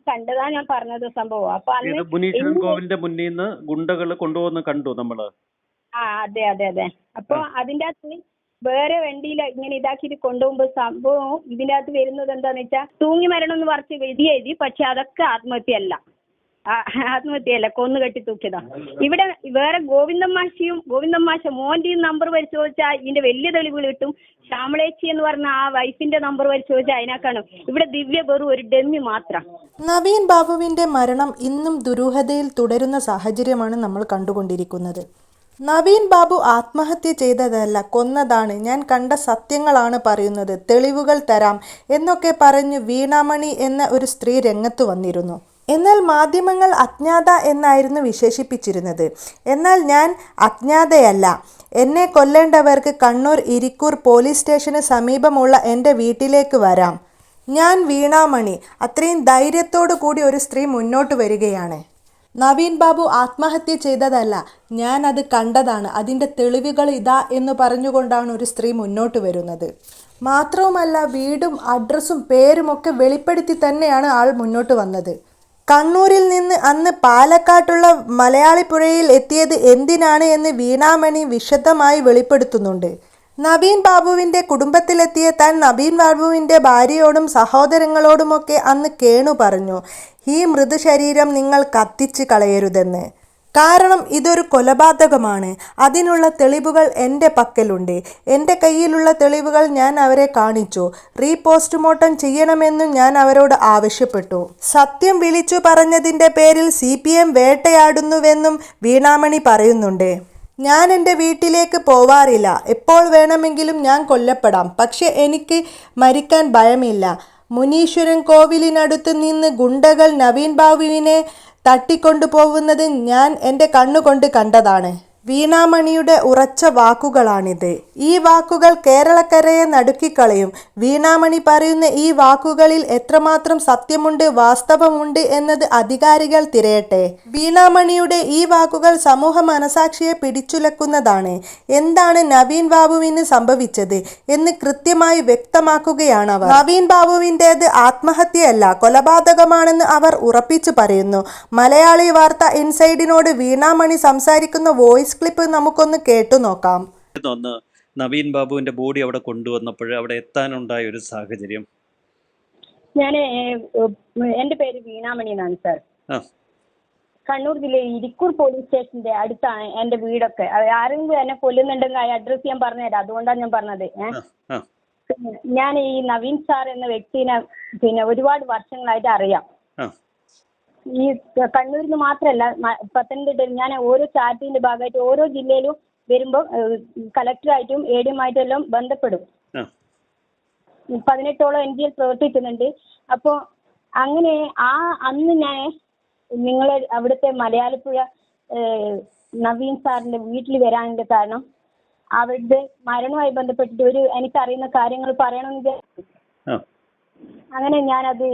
കണ്ടതാ ഞാൻ പറഞ്ഞത് സംഭവം. അപ്പൊ ഇത് അന്ന് മുനീശ്വരൻ കോവിലിന്റെ മുന്നിൽ നിന്ന് ഗുണ്ടകൾ കൊണ്ടുപോകുന്ന കണ്ടു നമ്മള്. അതെ അതെ അതെ. അപ്പൊ അതിന്റെ അകത്ത് വേറെ വണ്ടിയിൽ ഇങ്ങനെ ഇതാക്കിയിട്ട് കൊണ്ടുപോകുമ്പോ സംഭവം ഇതിന്റെ അകത്ത് വരുന്നത് എന്താന്ന് വെച്ചാൽ തൂങ്ങി മരണം എന്ന് പറഞ്ഞ് വിധി എഴുതി. പക്ഷെ അതൊക്കെ ആത്മഹത്യയല്ല, കൊന്നു കെട്ടി തൂക്കിയതാ. ഇവിടെ വേറെ ഗോവിന്ദൻ മാഷ മോന്റെയും നമ്പർ പരിശോധിച്ചാൽ ഇതിന്റെ വലിയ തെളിവുകൾ കിട്ടും. ശ്യാമളേച്ചി എന്ന് പറഞ്ഞ ആ വൈഫിന്റെ നമ്പർ പരിശോധിച്ചാൽ അതിനേക്കാണ്. ഇവിടെ ദിവ്യ വെറും ഒരു ഡെമ്മി മാത്രം. നവീൻ ബാബുവിന്റെ മരണം ഇന്നും ദുരൂഹതയിൽ തുടരുന്ന സാഹചര്യമാണ് നമ്മൾ കണ്ടുകൊണ്ടിരിക്കുന്നത്. നവീൻ ബാബു ആത്മഹത്യ ചെയ്തതല്ല, കൊന്നതാണ്, ഞാൻ കണ്ട സത്യങ്ങളാണ് പറയുന്നത്, തെളിവുകൾ തരാം എന്നൊക്കെ പറഞ്ഞു വീണാമണി എന്ന ഒരു സ്ത്രീ രംഗത്ത് വന്നിരുന്നു. എന്നാൽ മാധ്യമങ്ങൾ അജ്ഞാത എന്നായിരുന്നു വിശേഷിപ്പിച്ചിരുന്നത്. എന്നാൽ ഞാൻ അജ്ഞാതയല്ല. എന്നെ കൊല്ലേണ്ടവർക്ക് കണ്ണൂർ ഇരിക്കൂർ പോലീസ് സ്റ്റേഷന് സമീപമുള്ള എൻ്റെ വീട്ടിലേക്ക് വരാം. ഞാൻ വീണാമണി. അത്രയും ധൈര്യത്തോടു കൂടി ഒരു സ്ത്രീ മുന്നോട്ട് വരികയാണ്. നവീൻ ബാബു ആത്മഹത്യ ചെയ്തതല്ല, ഞാൻ അത് കണ്ടതാണ്, അതിൻ്റെ തെളിവുകൾ ഇതാ എന്ന് പറഞ്ഞുകൊണ്ടാണ് ഒരു സ്ത്രീ മുന്നോട്ട് വരുന്നത്. മാത്രവുമല്ല വീടും അഡ്രസ്സും പേരുമൊക്കെ വെളിപ്പെടുത്തി തന്നെയാണ് ആൾ മുന്നോട്ട് വന്നത്. കണ്ണൂരിൽ നിന്ന് അന്ന് പാലക്കാട്ടുള്ള മലയാളിപ്പുഴയിൽ എത്തിയത് എന്തിനാണ് എന്ന് വീണാമണി വിശദമായി വെളിപ്പെടുത്തുന്നുണ്ട്. നവീൻ ബാബുവിൻ്റെ കുടുംബത്തിലെത്തിയ താൻ നവീൻ ബാബുവിൻ്റെ ഭാര്യയോടും സഹോദരങ്ങളോടുമൊക്കെ അന്ന് കേണു പറഞ്ഞു, ഈ മൃതശരീരം നിങ്ങൾ കത്തിച്ച് കളയരുതെന്ന്. കാരണം ഇതൊരു കൊലപാതകമാണ്. അതിനുള്ള തെളിവുകൾ എൻ്റെ പക്കലുണ്ട്. എൻ്റെ കയ്യിലുള്ള തെളിവുകൾ ഞാൻ അവരെ കാണിച്ചു. റീപോസ്റ്റ്മോർട്ടം ചെയ്യണമെന്നും ഞാൻ അവരോട് ആവശ്യപ്പെട്ടു. സത്യം വിളിച്ചു പറഞ്ഞതിൻ്റെ പേരിൽ CPM വേട്ടയാടുന്നുവെന്നും വീണാമണി പറയുന്നുണ്ട്. ഞാൻ എൻ്റെ വീട്ടിലേക്ക് പോവാറില്ല. എപ്പോൾ വേണമെങ്കിലും ഞാൻ കൊല്ലപ്പെടാം. പക്ഷെ എനിക്ക് മരിക്കാൻ ഭയമില്ല. മുനീശ്വരൻ കോവിലിനടുത്ത് നിന്ന് ഗുണ്ടകൾ നവീൻ ബാബുവിനെ തട്ടിക്കൊണ്ടുപോകുന്നത് ഞാൻ എൻ്റെ കണ്ണുകൊണ്ട് കണ്ടതാണ്. വീണാമണിയുടെ ഉറച്ച വാക്കുകളാണിത്. ഈ വാക്കുകൾ കേരളക്കരയെ നടുക്കിക്കളയും. വീണാമണി പറയുന്ന ഈ വാക്കുകളിൽ എത്രമാത്രം സത്യമുണ്ട്, വാസ്തവമുണ്ട് എന്നത് അധികാരികൾ തിരയട്ടെ. വീണാമണിയുടെ ഈ വാക്കുകൾ സമൂഹ മനസാക്ഷിയെ പിടിച്ചുലക്കുന്നതാണ്. എന്താണ് നവീൻ ബാബുവിന് സംഭവിച്ചത് എന്ന് കൃത്യമായി വ്യക്തമാക്കുകയാണ് അവർ. നവീൻ ബാബുവിൻ്റേത് ആത്മഹത്യയല്ല, കൊലപാതകമാണെന്ന് അവർ ഉറപ്പിച്ചു പറയുന്നു. മലയാളി വാർത്ത ഇൻസൈഡിനോട് വീണാമണി സംസാരിക്കുന്ന വോയിസ് ക്ലിപ്പ് നമുക്കൊന്ന് കേട്ടു നോക്കാം. നവീൻ ബാബുവിന്റെ ബോഡി അവിടെ കൊണ്ടുവന്നപ്പോൾ അവിടെ എത്താനുണ്ടായ ഒരു സാഹചര്യം. എന്റെ പേര് വീണാമണി എന്നാണ് സാർ. കണ്ണൂർ ജില്ലയിൽ ഇരിക്കൂർ പോലീസ് സ്റ്റേഷന്റെ അടുത്താണ് എന്റെ വീടൊക്കെ. ആരെങ്കിലും എന്നെ കൊല്ലുന്നുണ്ടെങ്കിൽ ആ അഡ്രസ് ഞാൻ പറഞ്ഞുതരാം. അതുകൊണ്ടാണ് ഞാൻ പറഞ്ഞത്. ഞാൻ ഈ നവീൻ സാർ എന്ന വ്യക്തിനെ ഒരുപാട് വർഷങ്ങളായിട്ട് അറിയാം. ഈ കണ്ണൂരിൽ നിന്ന് മാത്രമല്ല, പത്തനംതിട്ടയിൽ ഞാൻ ഓരോ ചാറ്റിന്റെ ഭാഗമായിട്ട് ഓരോ ജില്ലയിലും വരുമ്പോൾ കളക്ടറായിട്ടും ADM ആയിട്ടും എല്ലാം ബന്ധപ്പെടും. 18ഓളം NGL പ്രവർത്തിക്കുന്നുണ്ട്. അപ്പോൾ അങ്ങനെ അന്ന് ഞാൻ നിങ്ങളെ അവിടുത്തെ മലയാളിപ്പുഴ നവീൻ സാറിന്റെ വീട്ടിൽ വരാനുള്ള കാരണം അവരുടെ മരണവുമായി ബന്ധപ്പെട്ടിട്ട് എനിക്കറിയുന്ന കാര്യങ്ങൾ പറയണമെന്ന് വിചാരിച്ചു. അങ്ങനെ ഞാനത്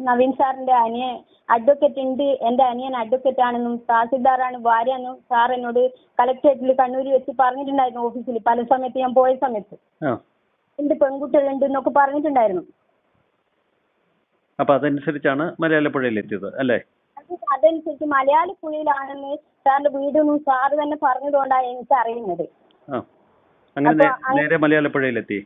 നവീൻ സാറിന്റെ അഡ്വക്കേറ്റ് ഉണ്ട്, എൻ്റെ അനിയൻ അഡ്വക്കേറ്റ് ആണെന്നും തഹസിൽദാറാണ് ഭാര്യ എന്നും സാർ എന്നോട് കളക്ടറേറ്റിൽ കണ്ണൂരിൽ വെച്ച് പറഞ്ഞിട്ടുണ്ടായിരുന്നു. ഓഫീസിൽ പല സമയത്ത് ഞാൻ പോയ സമയത്ത് 2 പെൺകുട്ടികളുണ്ട് എന്നൊക്കെ പറഞ്ഞിട്ടുണ്ടായിരുന്നു. അപ്പൊ അതനുസരിച്ചാണ് മലയാളപ്പുഴയിൽ എത്തിയത് അല്ലേ? അതനുസരിച്ച് മലയാളപ്പുഴയിലാണെന്ന് സാറിന്റെ വീടൊന്നും സാറ് തന്നെ പറഞ്ഞതുകൊണ്ടാണ് എനിക്ക് അറിയുന്നത്. നേരെ മലയാളപ്പുഴയിലെത്തി.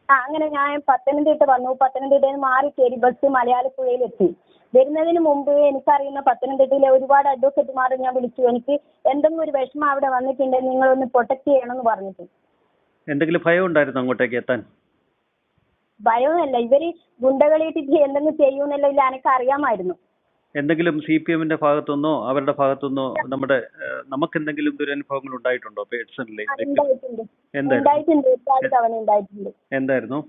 അങ്ങനെ ഞാൻ പത്തനംതിട്ട വന്നു. പത്തനംതിട്ടയിൽ നിന്ന് മാറി കയറി ബസ് മലയാളപ്പുഴയിലെത്തി. വരുന്നതിന് മുമ്പ് എനിക്കറിയുന്ന പത്തനംതിട്ടയിലെ ഒരുപാട് അഡ്വക്കേറ്റുമാരെ ഞാൻ വിളിച്ചു. എനിക്ക് എന്തെങ്കിലും ഒരു വിഷമം അവിടെ വന്നിട്ടുണ്ടെങ്കിൽ നിങ്ങളൊന്ന് പ്രൊട്ടക്ട് ചെയ്യണമെന്ന് പറഞ്ഞിട്ട്. എന്തെങ്കിലും ഭയം ഉണ്ടായിരുന്നു അങ്ങോട്ടേക്ക് എത്താൻ? ഭയമൊന്നുമല്ല, ഇവര് ഗുണ്ടകളിട്ടിട്ട് എന്തെങ്കിലും ചെയ്യുമെന്നല്ല എനിക്ക് അറിയാമായിരുന്നു. എന്തെങ്കിലും CPMന്റെ ഭാഗത്തുനിന്നോ അവരുടെ ഭാഗത്തുനിന്നോ നമുക്ക് എന്തെങ്കിലും ദുരനുഭവങ്ങൾ ഉണ്ടായിട്ടുണ്ടോ പേഴ്സണലി? എന്തായിരുന്നു?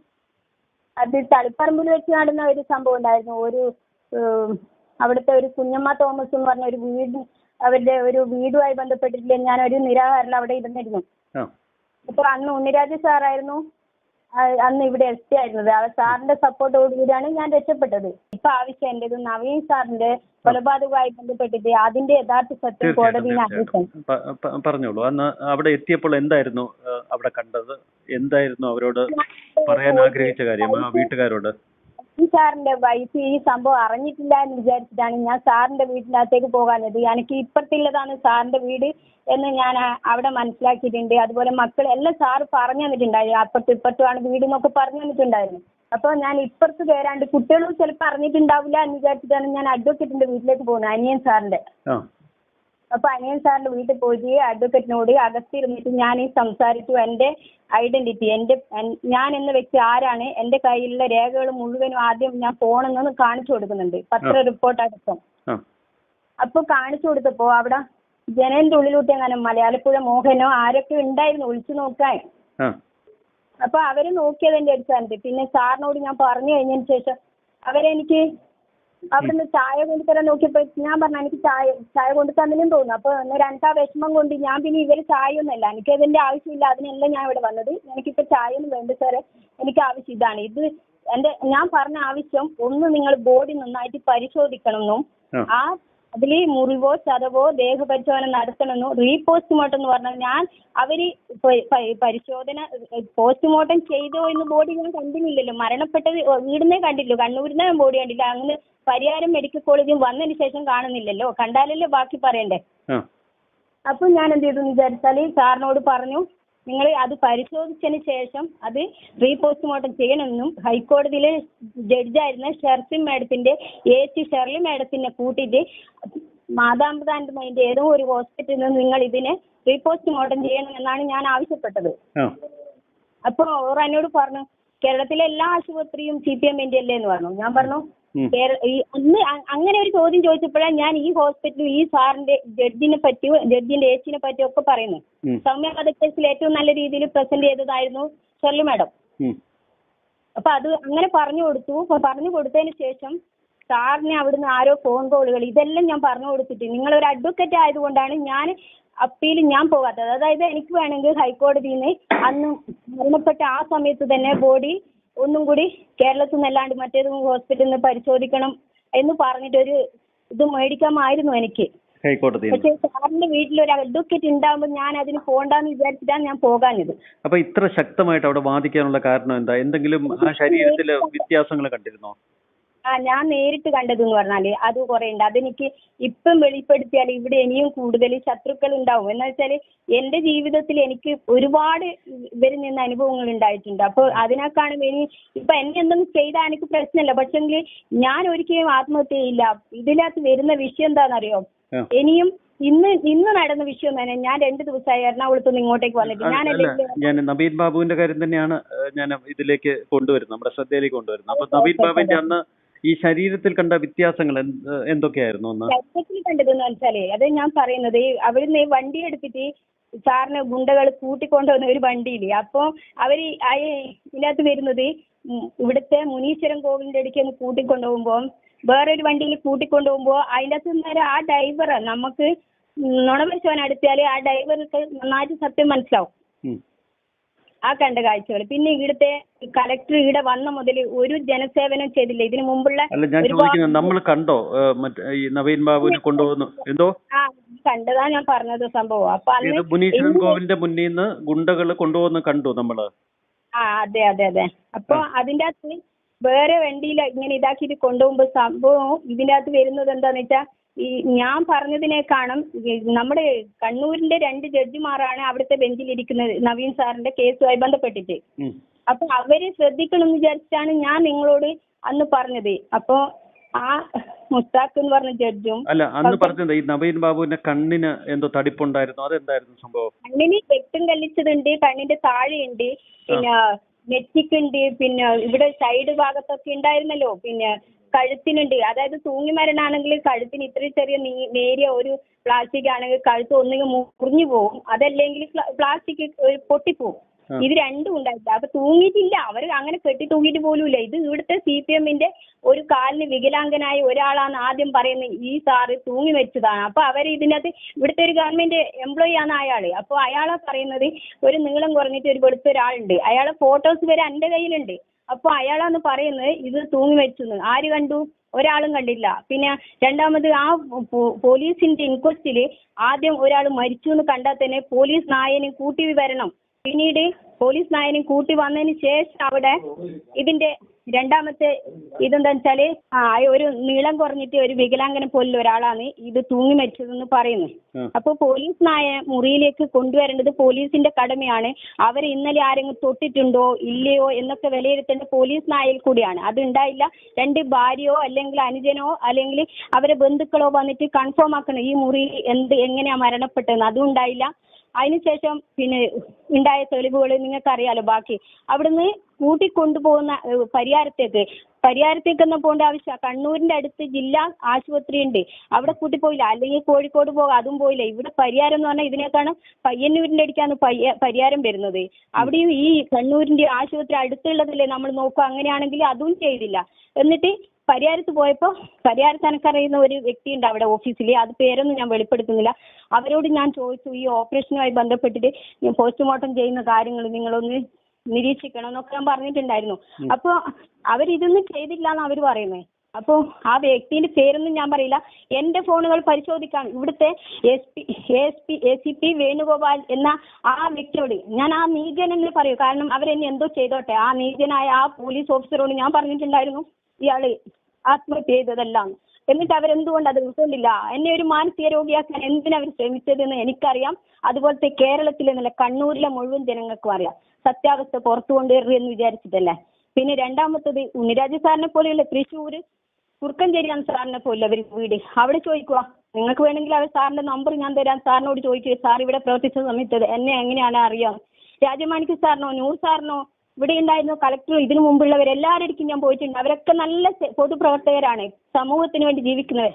അത് തളിപ്പറമ്പിൽ വെച്ച് നടന്ന ഒരു സംഭവം ഉണ്ടായിരുന്നു. അവിടുത്തെ ഒരു കുഞ്ഞമ്മ തോമസ് എന്ന് പറഞ്ഞ ഒരു അവരുടെ ഒരു വീടുമായി ബന്ധപ്പെട്ടിട്ടില്ല, ഞാനൊരു നിരാഹാരം അവിടെ ഇരുന്നിരുന്നു. അപ്പൊ അന്ന് ഉണ്ണിരാജ് സാറായിരുന്നു അന്ന് ഇവിടെ ST ആയിരുന്നത്. സാറിന്റെ സപ്പോർട്ടോടുകൂടിയാണ് ഞാൻ രക്ഷപ്പെട്ടത്. ഇപ്പൊ ആവശ്യം എന്റേത് നവീൻ സാറിന്റെ കൊലപാതകവുമായി ബന്ധപ്പെട്ടിട്ട് അതിന്റെ യഥാർത്ഥ സത്യം കോടതിയെ അറിയിക്കണം. പറഞ്ഞോളൂ. അന്ന് അവിടെ എത്തിയപ്പോൾ എന്തായിരുന്നു അവിടെ കണ്ടത്? എന്തായിരുന്നു അവരോട് പറയാൻ ആഗ്രഹിച്ച കാര്യം ആ വീട്ടുകാരോട്? സാറിന്റെ വൈഫ് ഈ സംഭവം അറിഞ്ഞിട്ടില്ല എന്ന് വിചാരിച്ചിട്ടാണ് ഞാൻ സാറിന്റെ വീട്ടിൻ്റെ അകത്തേക്ക് പോകാനത്. എനിക്ക് ഇപ്പുറത്തുള്ളതാണ് സാറിന്റെ വീട് എന്ന് ഞാൻ അവിടെ മനസ്സിലാക്കിയിട്ടുണ്ട്. അതുപോലെ മക്കൾ എല്ലാം സാറ് പറഞ്ഞു തന്നിട്ടുണ്ടായിരുന്നു. അപ്പുറത്തും ഇപ്പുറത്തുമാണ് വീട് എന്നൊക്കെ പറഞ്ഞു തന്നിട്ടുണ്ടായിരുന്നു. അപ്പോൾ ഞാൻ ഇപ്പുറത്ത് കയറാണ്ട് കുട്ടികളും ചിലപ്പോൾ അറിഞ്ഞിട്ടുണ്ടാവില്ല എന്ന് വിചാരിച്ചിട്ടാണ് ഞാൻ അഡ്വക്കേറ്റിന്റെ വീട്ടിലേക്ക് പോകുന്നത്, അനിയൻ സാറിന്റെ. അപ്പൊ അനിയൻ സാറിന്റെ വീട്ടിൽ പോയിട്ട് അഡ്വക്കേറ്റിനോട് അകത്തിരുന്നിട്ട് ഞാൻ സംസാരിച്ചു. എൻ്റെ ഐഡന്റിറ്റി, ഞാൻ എന്ന വ്യക്തി ആരാണ്, എൻ്റെ കയ്യിലുള്ള രേഖകൾ മുഴുവനും ആദ്യം ഞാൻ ഫോണെന്ന് കാണിച്ചു കൊടുക്കുന്നുണ്ട്, പത്ര റിപ്പോർട്ട് അടക്കം. അപ്പൊ കാണിച്ചു കൊടുത്തപ്പോ അവിടെ ജനലിന്റെ ഉള്ളിലൂട്ടി അങ്ങനെ മലയാളപ്പുഴ മോഹനോ ആരൊക്കെ ഉണ്ടായിരുന്നു വിളിച്ചു നോക്കാൻ. അപ്പൊ അവര് നോക്കിയതിന്റെ അടിസ്ഥാനത്തിൽ പിന്നെ സാറിനോട് ഞാൻ പറഞ്ഞു കഴിഞ്ഞതിന് ശേഷം അവരെനിക്ക് അവിടുന്ന് ചായ കൊണ്ടുതരാൻ നോക്കിയപ്പോ ഞാൻ പറഞ്ഞു എനിക്ക് ചായ കൊണ്ടു തന്നില്ലെന്ന് തോന്നുന്നു. അപ്പൊ രണ്ടാ വിഷമം കൊണ്ട് ഞാൻ പിന്നെ ഇവര് ചായ ഒന്നുമല്ല, എനിക്ക് അതിന്റെ ആവശ്യമില്ല, അതിനല്ല ഞാൻ ഇവിടെ വന്നത്, എനിക്കിപ്പോ ചായ ഒന്നും വേണ്ട സാറേ, എനിക്ക് ആവശ്യം ഇതാണ്. ഇത് ഞാൻ പറഞ്ഞ ആവശ്യം ഒന്ന് നിങ്ങൾ ബോഡി നന്നായിട്ട് പരിശോധിക്കണമെന്നും അതിൽ മുറിവോ ചതവോ ദേഹപരിശോധന നടത്തണമെന്നും റീപോസ്റ്റ്മോർട്ടം എന്ന് പറഞ്ഞാൽ അവര് പരിശോധന പോസ്റ്റ്മോർട്ടം ചെയ്തോ എന്ന് ബോഡി ഞാൻ കണ്ടില്ലല്ലോ, മരണപ്പെട്ടത് വീടിനെ കണ്ടില്ലോ, കണ്ണൂരിനെ ബോഡി കണ്ടില്ല, അങ്ങനെ പരിയാരം മെഡിക്കൽ കോളേജിൽ വന്നതിന് ശേഷം കാണുന്നില്ലല്ലോ, കണ്ടാലല്ലേ ബാക്കി പറയണ്ടേ. അപ്പൊ ഞാൻ എന്ത് ചെയ്തു വിചാരിച്ചാൽ സാറിനോട് പറഞ്ഞു നിങ്ങൾ അത് പരിശോധിച്ചതിന് ശേഷം അത് റീപോസ്റ്റ്മോർട്ടം ചെയ്യണമെന്നും ഹൈക്കോടതിയിലെ ജഡ്ജായിരുന്ന ഷെർലി മാഡത്തിനെ കൂട്ടിയിട്ട് മാതാമൃതാനന്ദമയിന്റെ ഏതോ ഒരു ഹോസ്പിറ്റലിൽ നിന്ന് നിങ്ങൾ ഇതിനെ റീപോസ്റ്റ്മോർട്ടം ചെയ്യണമെന്നാണ് ഞാൻ ആവശ്യപ്പെട്ടത്. അപ്പോൾ അവർ എന്നോട് പറഞ്ഞു കേരളത്തിലെ എല്ലാ ആശുപത്രിയും CPMന്റെ അല്ലേ എന്ന് പറഞ്ഞു. ഞാൻ പറഞ്ഞു അന്ന് അങ്ങനെ ഒരു ചോദ്യം ചോദിച്ചപ്പോഴാണ് ഞാൻ ഈ ഹോസ്പിറ്റലും ഈ സാറിന്റെ ജഡ്ജിന്റെ ഏച്ചിനെ പറ്റിയും ഒക്കെ പറയുന്നു. സൗമ്യ വധക്കേസിൽ ഏറ്റവും നല്ല രീതിയിൽ പ്രസന്റ് ചെയ്തതായിരുന്നു ഷെർലി മാഡം. അപ്പൊ അത് അങ്ങനെ പറഞ്ഞു കൊടുത്തു. പറഞ്ഞു കൊടുത്തതിന് ശേഷം സാറിന് അവിടുന്ന് ആരോ ഫോൺ കോളുകൾ ഇതെല്ലാം ഞാൻ പറഞ്ഞു കൊടുത്തിട്ട് നിങ്ങളൊരു അഡ്വക്കേറ്റ് ആയതുകൊണ്ടാണ് ഞാൻ അപ്പീൽ ഞാൻ പോകാത്തത്. അതായത് എനിക്ക് വേണമെങ്കിൽ ഹൈക്കോടതിയിൽ നിന്ന് അന്ന് മരണപ്പെട്ട ആ സമയത്ത് തന്നെ ബോഡി ഒന്നും കൂടി കേരളത്തിൽ നിന്നല്ലാണ്ട് മറ്റേതെങ്കിലും ഹോസ്പിറ്റലിൽ നിന്ന് പരിശോധിക്കണം എന്ന് പറഞ്ഞിട്ടൊരു ഇത് മേടിക്കാമായിരുന്നു എനിക്ക്. പക്ഷേ സാറിന്റെ വീട്ടിൽ ഒരു അഡ്വക്കേറ്റ് ഉണ്ടാകുമ്പോൾ ഞാൻ അതിന് പോകണ്ടെന്ന് വിചാരിച്ചിട്ടാണ് ഞാൻ പോകാഞ്ഞത്. അപ്പൊ ഇത്ര ശക്തമായിട്ട് അവിടെ വാദിക്കാനുള്ള കാരണം എന്താ? എന്തെങ്കിലും ആ ശരീരത്തിലെ വ്യത്യാസങ്ങൾ കണ്ടിരുന്നോ? ഞാൻ നേരിട്ട് കണ്ടതെന്ന് പറഞ്ഞാല് അത് കുറെ ഉണ്ട്. അതെനിക്ക് ഇപ്പം വെളിപ്പെടുത്തിയാൽ ഇവിടെ ഇനിയും കൂടുതൽ ശത്രുക്കൾ ഉണ്ടാവും. എന്ന് വെച്ചാൽ എന്റെ ജീവിതത്തിൽ എനിക്ക് ഒരുപാട് ഇവരിൽ നിന്ന് അനുഭവങ്ങൾ ഉണ്ടായിട്ടുണ്ട്. അപ്പോൾ അതിനേക്കാളും ഇനി ഇപ്പൊ എന്നെ എന്തെങ്കിലും ചെയ്താൽ എനിക്ക് പ്രശ്നമില്ല, പക്ഷെങ്കിൽ ഞാൻ ഒരിക്കലും ആത്മഹത്യ ചെയ്യില്ല. ഇതിനകത്ത് വരുന്ന വിഷയം എന്താണെന്നറിയോ? ഇനിയും ഇന്ന് നടന്ന വിഷയം തന്നെ ഞാൻ 2 ദിവസമായി എറണാകുളത്ത് നിന്ന് ഇങ്ങോട്ടേക്ക് വന്നിട്ട് ഞാൻ നവീൻ ബാബുവിന്റെ കാര്യം തന്നെയാണ് ഞാൻ ഇതിലേക്ക് കൊണ്ടുവരുന്നത്, നമ്മുടെ ശ്രദ്ധയിലേക്ക് കൊണ്ടുവരുന്നത്. അപ്പൊ നവീൻ ബാബുവിന്റെ അന്ന് ഈ ശരീരത്തിൽ കണ്ട വ്യത്യാസങ്ങൾ എന്തൊക്കെയായിരുന്നു? ശരീരത്തിൽ കണ്ടതെന്ന് വെച്ചാലേ അത് ഞാൻ പറയുന്നത് അവിടുന്ന് വണ്ടി എടുത്തിട്ട് സാറിന് ഗുണ്ടകൾ കൂട്ടിക്കൊണ്ടുവന്ന ഒരു വണ്ടിയില്. അപ്പൊ അവര് ഇതിനകത്ത് വരുന്നത് ഇവിടുത്തെ മുനീശ്വരൻ കോവിലിന്റെ അടുത്ത് നിന്ന് കൂട്ടിക്കൊണ്ടുപോകുമ്പോൾ വേറൊരു വണ്ടിയിൽ കൂട്ടിക്കൊണ്ടുപോകുമ്പോ അതിൻ്റെ അകത്ത് നേരെ ആ ഡ്രൈവർ നമുക്ക് നുണപരിശോധന നടത്തിയാൽ ആ ഡ്രൈവർക്ക് നന്നായിട്ട് സത്യം മനസ്സിലാവും ആ കണ്ട കാഴ്ചകൾ. പിന്നെ ഇവിടുത്തെ കളക്ടർ ഇവിടെ വന്ന മുതൽ ഒരു ജനസേവനം ചെയ്തില്ല ഇതിനു മുമ്പുള്ള. നമ്മൾ കണ്ടോ ഈ നവീൻ ബാബുവിനെ കൊണ്ടുപോകുന്നു? എന്തോ കണ്ടതാ ഞാൻ പറഞ്ഞത് സംഭവം. അപ്പൊ മുനീശ്വരൻ കോവിലിന്റെ മുന്നിൽ നിന്ന് ഗുണ്ടകൾ കൊണ്ടുപോകുന്ന കണ്ടു നമ്മള്. അതെ അതെ അതെ. അപ്പൊ അതിന്റെ അകത്ത് വേറെ വണ്ടിയിൽ ഇങ്ങനെ ഇതാക്കിയിട്ട് കൊണ്ടുപോകുമ്പോ സംഭവം ഇതിന്റെ അകത്ത് വരുന്നത് എന്താന്ന് വെച്ചാൽ ഈ ഞാൻ പറഞ്ഞതിനേക്കാളും നമ്മുടെ കണ്ണൂരിന്റെ 2 ജഡ്ജിമാരാണ് അവിടുത്തെ ബെഞ്ചിലിരിക്കുന്നത് നവീൻ സാറിന്റെ കേസുമായി ബന്ധപ്പെട്ടിട്ട്. അപ്പൊ അവര് ശ്രദ്ധിക്കണം എന്ന് വിചാരിച്ചാണ് ഞാൻ നിങ്ങളോട് അന്ന് പറഞ്ഞത്. അപ്പൊ ആ മുസ്താഖ് എന്ന് പറഞ്ഞ ജഡ്ജും അല്ല അന്ന് പറഞ്ഞത് ഈ നവീൻ ബാബുവിന്റെ കണ്ണിന് എന്തോ തടിപ്പുണ്ടായിരുന്നു, അതെന്തായിരുന്നു സംഭവം? കണ്ണിന് വെട്ടും കല്ലിച്ചതുണ്ട്, കണ്ണിന്റെ താഴെയുണ്ട്, പിന്നെ നെറ്റിക്കുണ്ട്, പിന്നെ ഇവിടെ സൈഡ് ഭാഗത്തൊക്കെ ഉണ്ടായിരുന്നല്ലോ, പിന്നെ കഴുത്തിനുണ്ട്. അതായത് തൂങ്ങി മരണാണെങ്കിൽ കഴുത്തിന് ഇത്രയും ചെറിയ നേരിയ ഒരു പ്ലാസ്റ്റിക് ആണെങ്കിൽ കഴുത്ത് ഒന്നുകിൽ മുറിഞ്ഞു പോകും, അതല്ലെങ്കിൽ പ്ലാസ്റ്റിക് പൊട്ടിപ്പോവും. ഇത് രണ്ടും ഉണ്ടായിട്ടില്ല. അപ്പൊ തൂങ്ങിയിട്ടില്ല, അവർ അങ്ങനെ കെട്ടി തൂങ്ങിയിട്ട് പോലുമില്ല. ഇത് ഇവിടുത്തെ CPMന്റെ ഒരു കാലിന് വികലാംഗനായ ഒരാളാണ് ആദ്യം പറയുന്നത് ഈ സാറ് തൂങ്ങി വെച്ചതാണ്. അപ്പൊ അവർ ഇതിനകത്ത് ഇവിടുത്തെ ഒരു ഗവൺമെന്റ് എംപ്ലോയി ആണ് അയാള്. അപ്പൊ അയാളെ പറയുന്നത് ഒരു നീളം കുറഞ്ഞിട്ട് ഒരു വെളുത്ത ഒരാളുണ്ട്, അയാളെ ഫോട്ടോസ് വരെ എന്റെ കയ്യിലുണ്ട്. അപ്പൊ അയാളാണ് പറയുന്നത് ഇത് തൂങ്ങി വെച്ചെന്ന്. ആര് കണ്ടു? ഒരാളും കണ്ടില്ല. പിന്നെ രണ്ടാമത് ആ പോലീസിന്റെ ഇൻക്വസ്റ്റില് ആദ്യം ഒരാൾ മരിച്ചു എന്ന് കണ്ടാൽ തന്നെ പോലീസ് നായനെ കൂട്ടി വരണം. പിന്നീട് പോലീസ് നായനും കൂട്ടി വന്നതിന് ശേഷം അവിടെ ഇതിന്റെ രണ്ടാമത്തെ ഇതെന്താ വെച്ചാല് ഒരു നീളം കുറഞ്ഞിട്ട് ഒരു വികലാംഗനെ പോലുള്ള ഒരാളാണ് ഇത് തൂങ്ങി മരിച്ചതെന്ന് പറയുന്നു. അപ്പൊ പോലീസ് നായ മുറിയിലേക്ക് കൊണ്ടുവരേണ്ടത് പോലീസിന്റെ കടമയാണ്. അവർ ഇന്നലെ ആരെങ്കിലും തൊട്ടിട്ടുണ്ടോ ഇല്ലയോ എന്നൊക്കെ വിലയിരുത്തേണ്ടത് പോലീസ് നായയിൽ കൂടിയാണ്. അത് ഉണ്ടായില്ല. രണ്ട് ഭാര്യയോ അല്ലെങ്കിൽ അനുജനോ അല്ലെങ്കിൽ അവരെ ബന്ധുക്കളോ വന്നിട്ട് കൺഫേം ആക്കണം ഈ മുറിയിൽ എങ്ങനെയാ മരണപ്പെട്ടതെന്ന്. അതും ഉണ്ടായില്ല. അതിനുശേഷം പിന്നെ ഉണ്ടായ തെളിവുകൾ നിങ്ങൾക്കറിയാലോ. ബാക്കി അവിടുന്ന് കൂട്ടിക്കൊണ്ടുപോകുന്ന പരിയാരത്തേക്കൊന്നും പോകേണ്ട ആവശ്യമില്ല. കണ്ണൂരിന്റെ അടുത്ത് ജില്ലാ ആശുപത്രി ഉണ്ട്, അവിടെ കൂട്ടിപ്പോയില്ല. അല്ലെങ്കിൽ കോഴിക്കോട് പോകാം, അതും പോയില്ല. ഇവിടെ പരിയാരം എന്ന് പറഞ്ഞാൽ ഇതിനേക്കാണ് പയ്യന്നൂരിന്റെ അടുക്കാണ് പരിയാരം വരുന്നത്. അവിടെയും ഈ കണ്ണൂരിന്റെ ആശുപത്രി അടുത്തുള്ളതല്ലേ നമ്മൾ നോക്കുക. അങ്ങനെയാണെങ്കിൽ അതും ചെയ്തില്ല. എന്നിട്ട് പരിയാരത്ത് പോയപ്പോൾ പരിയാരത്ത് എനിക്കറിയുന്ന ഒരു വ്യക്തി ഉണ്ട് അവിടെ ഓഫീസിൽ, അത് പേരൊന്നും ഞാൻ വെളിപ്പെടുത്തുന്നില്ല. അവരോട് ഞാൻ ചോദിച്ചു ഈ ഓപ്പറേഷനുമായി ബന്ധപ്പെട്ടിട്ട് പോസ്റ്റ്മോർട്ടം ചെയ്യുന്ന കാര്യങ്ങൾ നിങ്ങളൊന്ന് നിരീക്ഷിക്കണം എന്നൊക്കെ ഞാൻ പറഞ്ഞിട്ടുണ്ടായിരുന്നു. അപ്പോൾ അവരിതൊന്നും ചെയ്തില്ല എന്ന് അവർ പറയുന്നത്. അപ്പോൾ ആ വ്യക്തിന്റെ പേരൊന്നും ഞാൻ പറയില്ല. എന്റെ ഫോണുകൾ പരിശോധിക്കാം. ഇവിടുത്തെ ACP വേണുഗോപാൽ എന്ന ആ വ്യക്തിയോട് ഞാൻ ആ നീചൻ എന്ന് പറയൂ. കാരണം അവരെന്നെ എന്തോ ചെയ്തോട്ടെ. ആ നീചനായ ആ പോലീസ് ഓഫീസറോട് ഞാൻ പറഞ്ഞിട്ടുണ്ടായിരുന്നു ഇയാള് ആത്മഹത്യ ചെയ്തതെല്ലാം. എന്നിട്ട് അവരെന്തുകൊണ്ട് അത് ഉൾക്കൊണ്ടില്ല? എന്നെ ഒരു മാനസിക രോഗിയാക്കാൻ എന്തിനവർ ശ്രമിച്ചതെന്ന് എനിക്കറിയാം. അതുപോലത്തെ കേരളത്തിലെ നില കണ്ണൂരിലെ മുഴുവൻ ജനങ്ങൾക്കും അറിയാം. സത്യാവസ്ഥ പുറത്തു കൊണ്ടുവരൂ എന്ന് വിചാരിച്ചിട്ടല്ലേ. പിന്നെ രണ്ടാമത്തത് ഉണ്ണിരാജ് സാറിനെ പോലെയുള്ള തൃശ്ശൂര് കുറുക്കഞ്ചേരിയാണ് സാറിനെ പോലെ അവർ വീട്. അവിടെ ചോദിക്കുക. നിങ്ങൾക്ക് വേണമെങ്കിൽ അവർ സാറിന്റെ നമ്പർ ഞാൻ തരാം. സാറിനോട് ചോദിക്കുക സാർ ഇവിടെ പ്രവർത്തിച്ച സമയത്ത് എന്നെ എങ്ങനെയാണ് അറിയാം. രാജമാണിക്യ സാറിനോ നൂർ സാറിനോ ഇവിടെ ഉണ്ടായിരുന്ന കളക്ടറും ഇതിനു മുമ്പുള്ളവരെല്ലാവരുടെയും ഞാൻ പോയിട്ടുണ്ട്. അവരൊക്കെ നല്ല പൊതുപ്രവർത്തകരാണ്, സമൂഹത്തിന് വേണ്ടി ജീവിക്കുന്നവർ.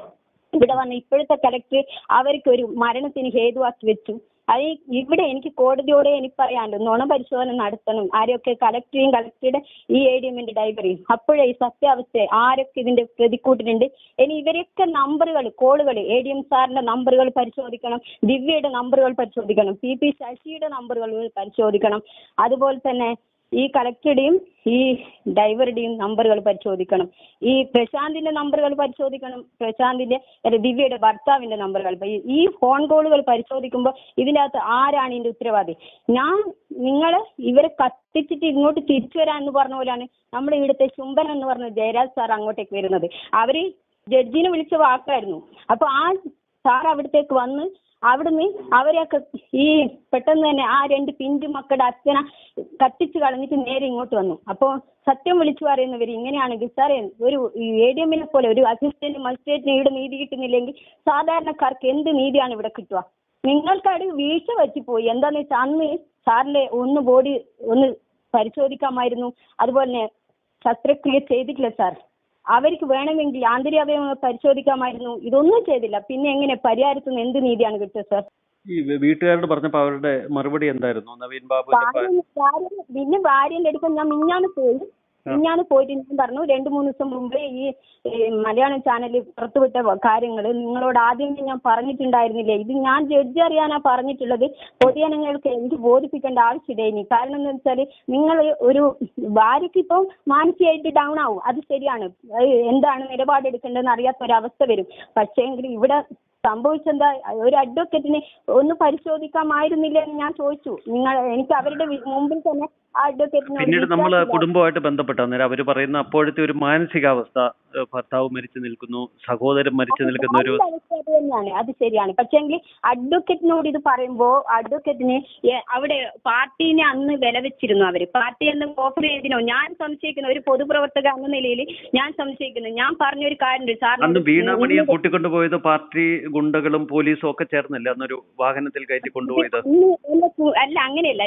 ഇവിടെ വന്ന് ഇപ്പോഴത്തെ കളക്ടർ അവർക്ക് ഒരു മരണത്തിന് ഹേതുവാക്കി വെച്ചു. അത് ഇവിടെ എനിക്ക് കോടതിയോടെ എനിക്ക് പറയാനുണ്ട്, നുണ പരിശോധന നടത്തണം. ആരെയൊക്കെ കളക്ടറുടെ ഈ ADMന്റെ ഡൈവറിയും അപ്പോഴേ ഈ സത്യാവസ്ഥ ആരൊക്കെ ഇതിന്റെ പ്രതിക്കൂട്ടിലുണ്ട്. ഇനി ഇവരൊക്കെ നമ്പറുകൾ കോളുകൾ ADM സാറിന്റെ നമ്പറുകൾ പരിശോധിക്കണം, ദിവ്യയുടെ നമ്പറുകൾ പരിശോധിക്കണം, PP ശശിയുടെ നമ്പറുകൾ പരിശോധിക്കണം. അതുപോലെ തന്നെ ഈ കളക്ടറുടെയും ഈ ഡ്രൈവറുടെയും നമ്പറുകൾ പരിശോധിക്കണം. ഈ പ്രശാന്തിന്റെ നമ്പറുകൾ പരിശോധിക്കണം. ദിവ്യയുടെ ഭർത്താവിന്റെ നമ്പറുകൾ. ഈ ഫോൺ കോളുകൾ പരിശോധിക്കുമ്പോൾ ഇതിൻ്റെ അകത്ത് ആരാണ് ഇതിന്റെ ഉത്തരവാദി? നിങ്ങൾ ഇവരെ കത്തിച്ചിട്ട് ഇങ്ങോട്ട് തിരിച്ചു വരാന്ന് പറഞ്ഞ പോലെയാണ് നമ്മുടെ ഇവിടുത്തെ ചുംബൻ എന്ന് പറഞ്ഞ ജയരാജ് സാർ അങ്ങോട്ടേക്ക് വരുന്നത്. അവര് ജഡ്ജിനെ വിളിച്ച വാക്കായിരുന്നു. അപ്പൊ ആ സാർ അവിടത്തേക്ക് വന്ന് അവിടുന്ന് അവരെയൊക്കെ ഈ പെട്ടെന്ന് തന്നെ ആ രണ്ട് പിഞ്ചു മക്കളുടെ അച്ഛനെ കത്തിച്ച് കളഞ്ഞിട്ട് നേരെ ഇങ്ങോട്ട് വന്നു. അപ്പോൾ സത്യം വിളിച്ചു പറയുന്നവർ ഇങ്ങനെയാണെങ്കിൽ സാറേ, ഒരു ADMനെ പോലെ ഒരു അസിസ്റ്റന്റ് മജിസ്ട്രേറ്റിന് ഇവിടെ നീതി കിട്ടുന്നില്ലെങ്കിൽ സാധാരണക്കാർക്ക് എന്ത് നീതിയാണ് ഇവിടെ കിട്ടുക? നിങ്ങൾക്കത് വീഴ്ച വെച്ച് പോയി. എന്താന്ന് വെച്ചാൽ അന്ന് സാറിന്റെ ബോഡി ഒന്ന് പരിശോധിക്കാമായിരുന്നു. അതുപോലെ തന്നെ ശസ്ത്രക്രിയ ചെയ്തിട്ടില്ല സാർ. അവർക്ക് വേണമെങ്കിൽ ആന്തരിക അവയവങ്ങൾ പരിശോധിക്കാമായിരുന്നു. ഇതൊന്നും ചെയ്തില്ല. പിന്നെ എങ്ങനെ പരിഹാരത്തുനിന്ന് എന്ത് നീതിയാണ് കിട്ടുക സാർ? ഈ വീട്ടുകാരോട് പറഞ്ഞപ്പോ അവരുടെ മറുപടി എന്തായിരുന്നു? നവീൻ ബാബു പിന്നെ ഭാര്യന്റെ അടുത്ത് ഞാൻ മിഞ്ഞാന്ന് പോയിട്ട് ഞാൻ പറഞ്ഞു 2-3 ദിവസം മുമ്പ് ഈ മലയാളം ചാനലിൽ പുറത്തുവിട്ട കാര്യങ്ങൾ നിങ്ങളോട് ആദ്യമേ ഞാൻ പറഞ്ഞിട്ടുണ്ടായിരുന്നില്ലേ? ഇത് ഞാൻ ജഡ്ജി അറിയാനാ പറഞ്ഞിട്ടുള്ളത്. പൊതുജനങ്ങൾക്ക് എനിക്ക് ബോധിപ്പിക്കേണ്ട ആവശ്യമില്ല ഇനി. കാരണം എന്താ വെച്ചാൽ നിങ്ങൾ ഒരു ഭാര്യയ്ക്ക് ഇപ്പം മാനസികമായിട്ട് ഡൗൺ ആവും, അത് ശരിയാണ്. എന്താണ് നിലപാടെടുക്കേണ്ടതെന്ന് അറിയാത്ത ഒരവസ്ഥ വരും. പക്ഷേ എങ്കിൽ ഇവിടെ സംഭവിച്ചെന്താ, ഒരു അഡ്വക്കേറ്റിനെ ഒന്ന് പരിശോധിക്കാമായിരുന്നില്ല എന്ന് ഞാൻ ചോദിച്ചു. എനിക്ക് അവരുടെ മുമ്പിൽ തന്നെ ആ അഡ്വക്കേറ്റിനോട്. പിന്നീട് നമ്മൾ കുടുംബമായിട്ട് ബന്ധപ്പെട്ട അന്നേരം അവര് പറയുന്ന അപ്പോഴത്തെ ഒരു മാനസികാവസ്ഥ, ഭർത്താവ് മരിച്ചു നിൽക്കുന്നു, സഹോദരൻ മരിച്ചു നിൽക്കുന്ന ഒരു തന്നെയാണ്. അത് ശരിയാണ്. പക്ഷേങ്കിൽ അഡ്വക്കേറ്റിനോട് ഇത് പറയുമ്പോൾ അഡ്വക്കേറ്റിന് അവിടെ പാർട്ടീനെ അന്ന് വില വെച്ചിരുന്നു. അവര് പാർട്ടി എന്ന് ഓഫർ ചെയ്തിനോ? ഞാൻ സംശയിക്കുന്ന ഒരു പൊതുപ്രവർത്തക എന്ന നിലയിൽ ഞാൻ സംശയിക്കുന്നു. ഞാൻ പറഞ്ഞൊരു കാര്യം സാർ, അന്ന് വീണാമണിയെ കൂട്ടിക്കൊണ്ടുപോയത് പാർട്ടി ഗുണ്ടകളും പോലീസും ഒക്കെ ചേർന്നല്ലേ അന്നൊരു വാഹനത്തിൽ കയറ്റി കൊണ്ടുപോയത്? അല്ല, അങ്ങനെയല്ല.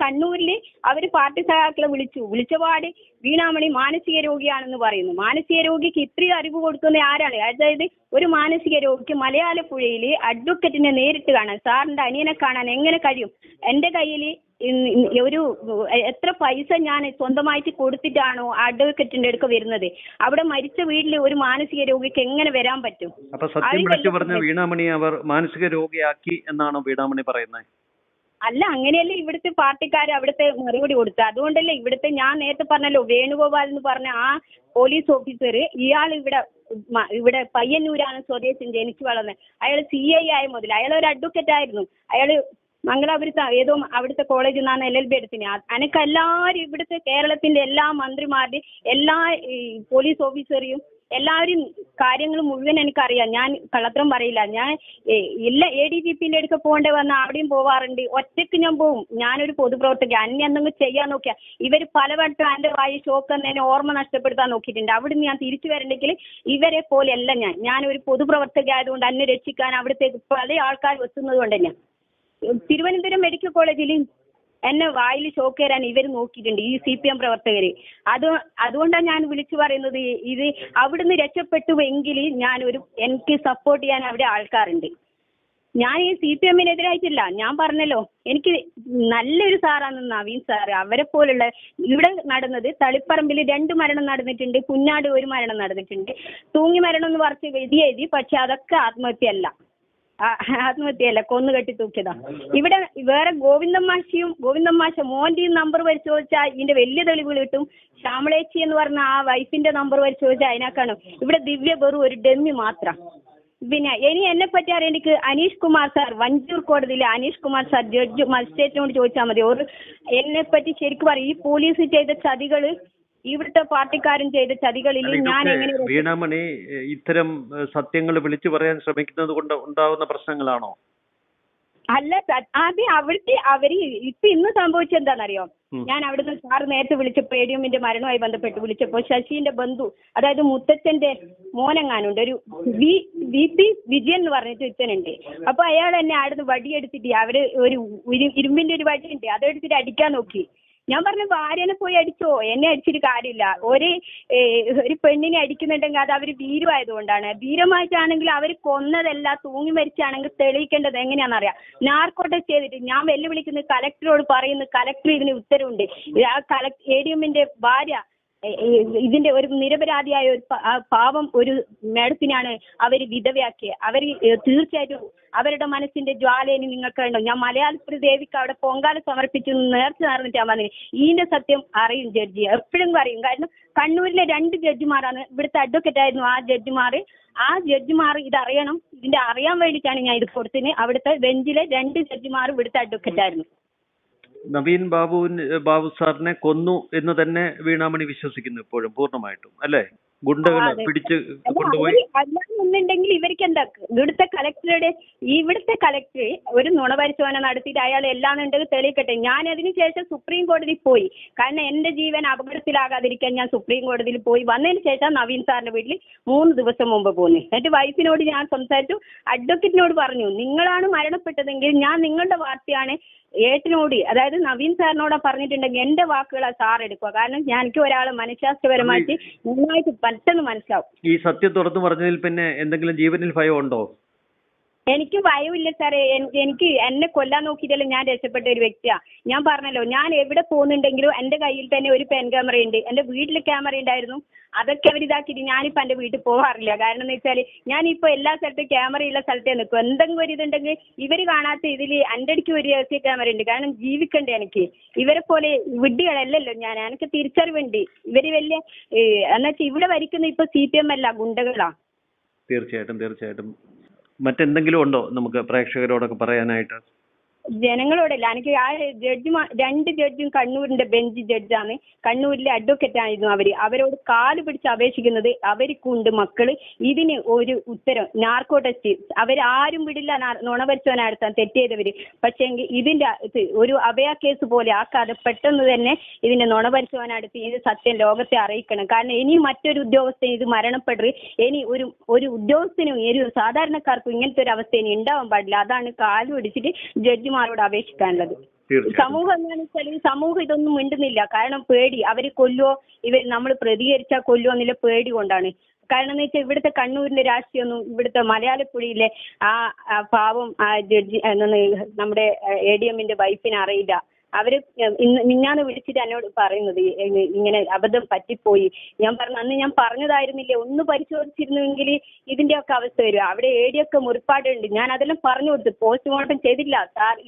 കണ്ണൂരില് അവര് പാർട്ടി സഹാക്കളെ വിളിച്ചപാട് വീണാമണി മാനസിക രോഗിയാണെന്ന് പറയുന്നു. മാനസിക രോഗിക്ക് ഇത്രയും അറിവ് കൊടുക്കുന്ന ആരാണ്? അതായത് ഒരു മാനസിക രോഗിക്ക് മലയാളപ്പുഴയിൽ അഡ്വക്കേറ്റിനെ നേരിട്ട് കാണാൻ, സാറിന്റെ അനിയനെ കാണാൻ എങ്ങനെ കഴിയും? എന്റെ കയ്യിൽ ഒരു എത്ര പൈസ ഞാൻ സ്വന്തമായിട്ട് കൊടുത്തിട്ടാണോ അഡ്വക്കേറ്റിന്റെ അടുക്ക വരുന്നത്? അവിടെ മരിച്ച വീട്ടിൽ ഒരു മാനസിക രോഗിക്ക് എങ്ങനെ വരാൻ പറ്റും? അപ്പൊ സത്യം വിളിച്ചു പറഞ്ഞ വീണാമണി അവർ മാനസിക രോഗിയാക്കി എന്നാണോ വീണാമണി പറയുന്നത്? അല്ല, അങ്ങനെയല്ലേ ഇവിടുത്തെ പാർട്ടിക്കാർ അവിടുത്തെ മറുപടി കൊടുത്തത്. അതുകൊണ്ടല്ലേ ഇവിടുത്തെ ഞാൻ നേരത്തെ പറഞ്ഞല്ലോ വേണുഗോപാൽ എന്ന് പറഞ്ഞ ആ പോലീസ് ഓഫീസർ, ഇയാൾ ഇവിടെ പയ്യന്നൂരാണ് സ്വദേശം, ജനിച്ചു വളർന്നത്. അയാൾ CI ആയ മുതൽ അയാൾ ഒരു അഡ്വക്കേറ്റ് ആയിരുന്നു. അയാൾ മംഗലാപുരത്ത് ഏതോ അവിടുത്തെ കോളേജിൽ നിന്നാണ് LLB എടുത്തിന്. അനക്ക് എല്ലാവരും ഇവിടുത്തെ കേരളത്തിന്റെ എല്ലാ മന്ത്രിമാരുടെയും എല്ലാ പോലീസ് ഓഫീസറെയും എല്ലാവരും കാര്യങ്ങൾ മുഴുവൻ എനിക്കറിയാം. ഞാൻ കള്ളത്തരം പറയില്ല. ഞാൻ എല്ലാ ADGPന്റെ അടുക്ക പോകേണ്ടി വന്നാൽ അവിടെയും പോവാറുണ്ട്. ഒറ്റയ്ക്ക് ഞാൻ പോവും. ഞാനൊരു പൊതുപ്രവർത്തക. അന്യ എന്തെങ്കിലും ചെയ്യാൻ നോക്കിയാൽ ഇവർ പലവട്ടം എൻ്റെ വായി ഷോക്ക് എന്നെ ഓർമ്മ നഷ്ടപ്പെടുത്താൻ നോക്കിയിട്ടുണ്ട്. അവിടുന്ന് ഞാൻ തിരിച്ചു വരണ്ടെങ്കിൽ ഇവരെ പോലെയല്ല ഞാനൊരു പൊതുപ്രവർത്തക ആയതുകൊണ്ട് എന്നെ രക്ഷിക്കാൻ അവിടത്തേക്ക് പല ആൾക്കാർ എത്തുന്നത് കൊണ്ട് തന്നെ തിരുവനന്തപുരം മെഡിക്കൽ കോളേജിൽ എന്നെ വായിൽ ഷോക്ക് തരാൻ ഇവർ നോക്കിയിട്ടുണ്ട്, ഈ CPM പ്രവർത്തകർ. അതുകൊണ്ടാണ് ഞാൻ വിളിച്ചു പറയുന്നത്, ഇത് അവിടുന്ന് രക്ഷപ്പെട്ടുവെങ്കിൽ എനിക്ക് സപ്പോർട്ട് ചെയ്യാൻ അവിടെ ആൾക്കാരുണ്ട്. ഞാൻ ഈ CPMനെതിരായിട്ടില്ല. ഞാൻ പറഞ്ഞല്ലോ, എനിക്ക് നല്ലൊരു സാറാണ് നവീൻ സാറ്. അവരെ പോലുള്ള ഇവിടെ നടന്നത് തളിപ്പറമ്പിൽ 2 മരണം നടന്നിട്ടുണ്ട്, പുന്നാട് 1 മരണം നടന്നിട്ടുണ്ട്. തൂങ്ങി മരണം എന്ന് പറഞ്ഞ് എഴുതി, പക്ഷെ അതൊക്കെ ആത്മഹത്യയല്ല, കൊന്നുകെട്ടി തൂക്കിയതാ. ഇവിടെ വേറെ ഗോവിന്ദൻ മാഷ മോന്റെയും നമ്പർ പരിശോധിച്ചാൽ ഇതിന്റെ വലിയ തെളിവുകൾ കിട്ടും. ശ്യാമളേച്ചി എന്ന് പറഞ്ഞ ആ വൈഫിന്റെ നമ്പർ പരിശോധിച്ചാൽ അതിനേക്കാളും. ഇവിടെ ദിവ്യ വെറും ഒരു ഡെമ്മി മാത്രം. പിന്നെ എന്നെ പറ്റി അറിയാൻ എനിക്ക് അനീഷ് കുമാർ സാർ, വഞ്ചൂർ കോടതിയിലെ അനീഷ് കുമാർ സാർ ജഡ്ജ് മജിസ്ട്രേറ്റിനോട് ചോദിച്ചാൽ മതി. എന്നെ പറ്റി ശരിക്കും പറയും, ഈ പോലീസ് ചെയ്ത ചതികള്, ഇവിടുത്തെ പാർട്ടിക്കാരും ചെയ്ത ചതികളിൽ ഞാൻ എങ്ങനെ. വീണാമണി ഇത്തരം സത്യങ്ങൾ വിളിച്ചു പറയാൻ ശ്രമിക്കുന്നത് കൊണ്ട് ഉണ്ടാവുന്ന പ്രശ്നങ്ങളാണോ? അല്ല, ആദ്യം അവിടുത്തെ ഇന്ന് സംഭവിച്ചെന്താണെന്നറിയോ? ഞാൻ അവിടുന്ന് സാർ നേരത്തെ വിളിച്ചപ്പോൾ ADMന്റെ മരണവുമായി ബന്ധപ്പെട്ട് വിളിച്ചപ്പോൾ ശശിന്റെ ബന്ധു, അതായത് മുത്തച്ഛന്റെ മോനെങ്ങാനുണ്ട്, ഒരു VP വിജയൻ എന്ന് പറഞ്ഞിട്ട് ഇത്തനുണ്ട്. അപ്പൊ അയാൾ എന്നെ അവിടുന്ന് വടിയെടുത്തിട്ട് അവര് ഒരു ഇരുമ്പിന്റെ ഒരു വടിയുണ്ട്, അതെടുത്തിട്ട് അടിക്കാൻ നോക്കി. ഞാൻ പറഞ്ഞു, ഭാര്യനെ പോയി അടിച്ചോ, എന്നെ അടിച്ചിട്ട് കാര്യമില്ല. ഒരു പെണ്ണിനെ അടിക്കുന്നുണ്ടെങ്കിൽ അത് അവർ ഭീരുവായതുകൊണ്ടാണ്. ഭീരമായിട്ടാണെങ്കിൽ അവർ കൊന്നതല്ല, തൂങ്ങി മരിച്ചാണെങ്കിൽ തെളിയിക്കേണ്ടത് എങ്ങനെയാണെന്നറിയാം. നാർക്കോ ടെസ്റ്റ് ചെയ്തിട്ട് ഞാൻ വെല്ലുവിളിക്കുന്നത് കലക്ടറോട് പറയുന്നു, കലക്ടർ ഇതിന് ഉത്തരവുണ്ട്. ADMന്റെ ഭാര്യ ഇതിന്റെ ഒരു നിരപരാധിയായ ഒരു പാവം ഒരു മേഡത്തിനാണ് അവർ വിധവയാക്കിയത്. അവർ തീർച്ചയായിട്ടും അവരുടെ മനസ്സിന്റെ ജ്വാലയിന് നിങ്ങൾക്ക് കണ്ടോ. ഞാൻ മലയാള ദേവിക്ക് അവിടെ പൊങ്കാല സമർപ്പിച്ചു നേർച്ച നടന്നിട്ടാണ് വന്നത്. ഇതിന്റെ സത്യം അറിയും ജഡ്ജി, എപ്പോഴും പറയും. കാരണം കണ്ണൂരിലെ 2 ജഡ്ജിമാരാണ് ഇവിടുത്തെ അഡ്വക്കേറ്റ് ആയിരുന്നു ആ ജഡ്ജിമാർ ഇതറിയണം. ഇതിന്റെ അറിയാൻ വേണ്ടിയിട്ടാണ് ഞാൻ ഇത് കൊടുത്തത്. അവിടുത്തെ ബെഞ്ചിലെ 2 ജഡ്ജിമാർ ഇവിടുത്തെ അഡ്വക്കേറ്റ് ആയിരുന്നു. നവീൻ ബാബു സാറിനെ കൊന്നു എന്ന് തന്നെ വീണാമണി വിശ്വസിക്കുന്നു ഇപ്പോഴും പൂർണ്ണമായിട്ടും, അല്ലേ? ഗുണ്ടകൾ പിടിച്ച് കൊണ്ടുപോയി. അല്ലാന്നുണ്ടെങ്കിൽ ഇവർക്ക് എന്താ, ഇവിടുത്തെ കളക്ടർ ഒരു നുണ പരിശോധന നടത്തിയിട്ട് അയാൾ എല്ലാന്നുണ്ടെങ്കിൽ തെളിയിക്കട്ടെ. ഞാൻ അതിനുശേഷം സുപ്രീം കോടതിയിൽ പോയി. കാരണം എന്റെ ജീവൻ അപകടത്തിലാകാതിരിക്കാൻ ഞാൻ സുപ്രീം കോടതിയിൽ പോയി. വന്നതിന് ശേഷം നവീൻ സാറിന്റെ വീട്ടിൽ 3 ദിവസം മുമ്പ് പോന്നു. എന്നിട്ട് വൈഫിനോട് ഞാൻ സംസാരിച്ചു, അഡ്വക്കേറ്റിനോട് പറഞ്ഞു, നിങ്ങളാണ് മരണപ്പെട്ടതെങ്കിൽ ഞാൻ നിങ്ങളുടെ വാർത്തയാണ് ഏട്ടനോട്, അതായത് നവീൻ സാറിനോട് പറഞ്ഞിട്ടുണ്ടെങ്കിൽ എന്റെ വാക്കുകളാ സാർ എടുക്കുക. കാരണം എനിക്ക് ഒരാളെ മനഃശാസ്ത്രപരമായിട്ട് നന്നായിട്ട് പെട്ടെന്ന് മനസ്സിലാവും. ഈ സത്യം തുറന്നു പറഞ്ഞതിൽ പിന്നെ എന്തെങ്കിലും ജീവനിൽ ഭയം ഉണ്ടോ? എനിക്ക് ഭയമില്ല സാറേ. എനിക്ക് എന്നെ കൊല്ലാൻ നോക്കിയിട്ടല്ല ഞാൻ രക്ഷപ്പെട്ട ഒരു വ്യക്തിയാ. ഞാൻ പറഞ്ഞല്ലോ, ഞാൻ എവിടെ പോകുന്നുണ്ടെങ്കിലും എന്റെ കയ്യിൽ തന്നെ ഒരു പെൻ ക്യാമറ ഉണ്ട്. എന്റെ വീട്ടിൽ ക്യാമറ ഉണ്ടായിരുന്നു, അതൊക്കെ അവർ ഇതാക്കിയിട്ട് ഞാനിപ്പോൾ എൻ്റെ വീട്ടിൽ പോകാറില്ല. കാരണം എന്ന് വെച്ചാൽ ഞാനിപ്പോൾ എല്ലാ സ്ഥലത്തും ക്യാമറയുള്ള സ്ഥലത്തേ നിൽക്കും. എന്തെങ്കിലും ഒരു ഇതുണ്ടെങ്കിൽ ഇവർ കാണാത്ത ഇതിൽ എൻ്റെ അടുക്ക് ഒരു രഹസ്യ ക്യാമറ ഉണ്ട്. കാരണം ജീവിക്കണ്ടേ എനിക്ക്. ഇവരെ പോലെ വിഡ്ഢികളല്ലല്ലോ ഞാൻ. എനിക്ക് തിരിച്ചറിവുണ്ട്. ഇവർ വലിയ എന്നുവെച്ചാൽ ഇവിടെ ഭരിക്കുന്ന ഇപ്പോൾ CPM അല്ല, ഗുണ്ടകളാ. തീർച്ചയായിട്ടും. മറ്റെന്തെങ്കിലും ഉണ്ടോ നമുക്ക് പ്രേക്ഷകരോടൊക്കെ പറയാനായിട്ട്? ജനങ്ങളോടല്ല, എനിക്ക് ആ 2 ജഡ്ജും കണ്ണൂരിന്റെ ബെഞ്ച് ജഡ്ജാണ്. കണ്ണൂരിലെ അഡ്വക്കേറ്റ് ആയിരുന്നു അവരോട് കാല് പിടിച്ച് അപേക്ഷിക്കുന്നത്, അവർക്കുണ്ട് മക്കള്. ഇതിന് ഒരു ഉത്തരം, നാർക്കോ ടെസ്റ്റ് അവരാരും വിടില്ല നുണ പരിശോധന നടത്താൻ തെറ്റ് ചെയ്തവര്. പക്ഷേ ഇതിന്റെ ഒരു അഭയ കേസ് പോലെ ആക്കാതെ പെട്ടെന്ന് തന്നെ ഇതിന്റെ നുണ പരിശോധന നടത്തി ഇത് സത്യം ലോകത്തെ അറിയിക്കണം. കാരണം ഇനി മറ്റൊരു ഉദ്യോഗസ്ഥൻ ഇത് മരണപ്പെടരുത്. ഇനി ഒരു ഉദ്യോഗസ്ഥനും ഒരു സാധാരണക്കാർക്കും ഇങ്ങനത്തെ ഒരു അവസ്ഥ ഇനി ഉണ്ടാവാൻ പാടില്ല. അതാണ് കാല് പിടിച്ചിട്ട് ജഡ്ജിമാരോട് അപേക്ഷിക്കാനുള്ളത്. സമൂഹം എന്താണെന്ന് വെച്ചാൽ സമൂഹം ഇതൊന്നും മിണ്ടുന്നില്ല. കാരണം പേടി, അവര് കൊല്ലുവോ, നമ്മൾ പ്രതികരിച്ചാൽ കൊല്ലുവോ എന്നുള്ള പേടി കൊണ്ടാണ്. കാരണം എന്ന് വെച്ചാൽ ഇവിടുത്തെ കണ്ണൂരിന്റെ രാഷ്ട്രീയമൊന്നും ഇവിടുത്തെ മലയാളപ്പുഴയിലെ ആ പാവം ജഡ്ജി നമ്മുടെ ADMന്റെ വൈഫിന് അറിയില്ല. അവര് മിഞ്ഞാന്ന് വിളിച്ചിട്ട് എന്നോട് പറയുന്നത് ഇങ്ങനെ അബദ്ധം പറ്റിപ്പോയി. ഞാൻ പറഞ്ഞു, അന്ന് ഞാൻ പറഞ്ഞതായിരുന്നില്ലേ, ഒന്ന് പരിശോധിച്ചിരുന്നെങ്കിൽ ഇതിന്റെയൊക്കെ അവസ്ഥ വരും. അവിടെ AD മുറിപ്പാടുണ്ട്. ഞാൻ അതെല്ലാം പറഞ്ഞു കൊടുത്തു. പോസ്റ്റ്മോർട്ടം ചെയ്തില്ല.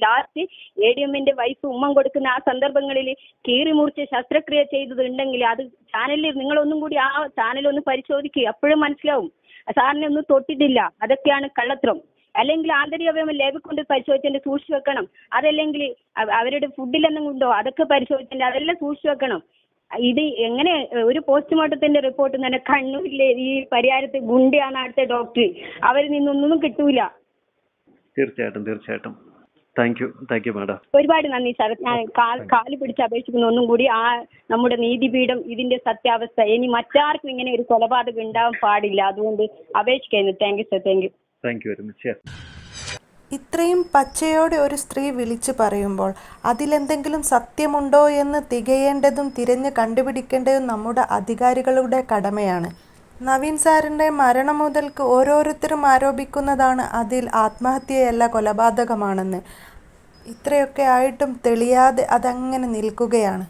ലാസ്റ്റ് ADMന്റെ വൈഫ് ഉമ്മം കൊടുക്കുന്ന ആ സന്ദർഭങ്ങളിൽ കീറി മുറിച്ച് ശസ്ത്രക്രിയ ചെയ്തതുണ്ടെങ്കിൽ അത് ചാനലിൽ നിങ്ങളൊന്നും കൂടി ആ ചാനലൊന്ന് പരിശോധിക്കുക. അപ്പോഴും മനസ്സിലാവും സാറിനെ ഒന്നും തൊട്ടിട്ടില്ല. അതൊക്കെയാണ് കള്ളത്തരം. അല്ലെങ്കിൽ ആന്തരിക അവയവം ലേബിൽ കൊണ്ട് പരിശോധിച്ചിട്ട് സൂക്ഷിച്ചു വെക്കണം. അതല്ലെങ്കിൽ അവരുടെ ഫുഡിലെന്തെങ്കിലും ഉണ്ടോ അതൊക്കെ പരിശോധിച്ചിട്ട് അതെല്ലാം സൂക്ഷിച്ചു വെക്കണം. ഇത് എങ്ങനെ ഒരു പോസ്റ്റ്മോർട്ടത്തിന്റെ റിപ്പോർട്ട് തന്നെ കണ്ണൂരിലെ ഈ പരിഹാരത്തിൽ ഗുണ്ടയാണ് അടുത്ത ഡോക്ടർ, അവരിൽ നിന്നൊന്നും കിട്ടൂല. തീർച്ചയായിട്ടും താങ്ക് യു മാഡം. ഒരുപാട് നന്ദി സാർ. ഞാൻ കാല് പിടിച്ച് അപേക്ഷിക്കുന്നു ഒന്നും കൂടി ആ നമ്മുടെ നീതിപീഠം ഇതിന്റെ സത്യാവസ്ഥ, ഇനി മറ്റാർക്കും ഇങ്ങനെ ഒരു കൊലപാതകം ഉണ്ടാവാൻ പാടില്ല, അതുകൊണ്ട് അപേക്ഷിക്കുന്നു. Thank you sir. Thank you very much. ഇത്രയും പച്ചയോടെ ഒരു സ്ത്രീ വിളിച്ചു പറയുമ്പോൾ അതിലെന്തെങ്കിലും സത്യമുണ്ടോ എന്ന് തികയേണ്ടതും തിരഞ്ഞ് കണ്ടുപിടിക്കേണ്ടതും നമ്മുടെ അധികാരികളുടെ കടമയാണ്. നവീൻ സാറിൻ്റെ മരണം മുതൽക്ക് ഓരോരുത്തരും ആരോപിക്കുന്നതാണ് അതിൽ ആത്മഹത്യയല്ല കൊലപാതകമാണെന്ന്. ഇത്രയൊക്കെ ആയിട്ടും തെളിയാതെ അതങ്ങനെ നിൽക്കുകയാണ്.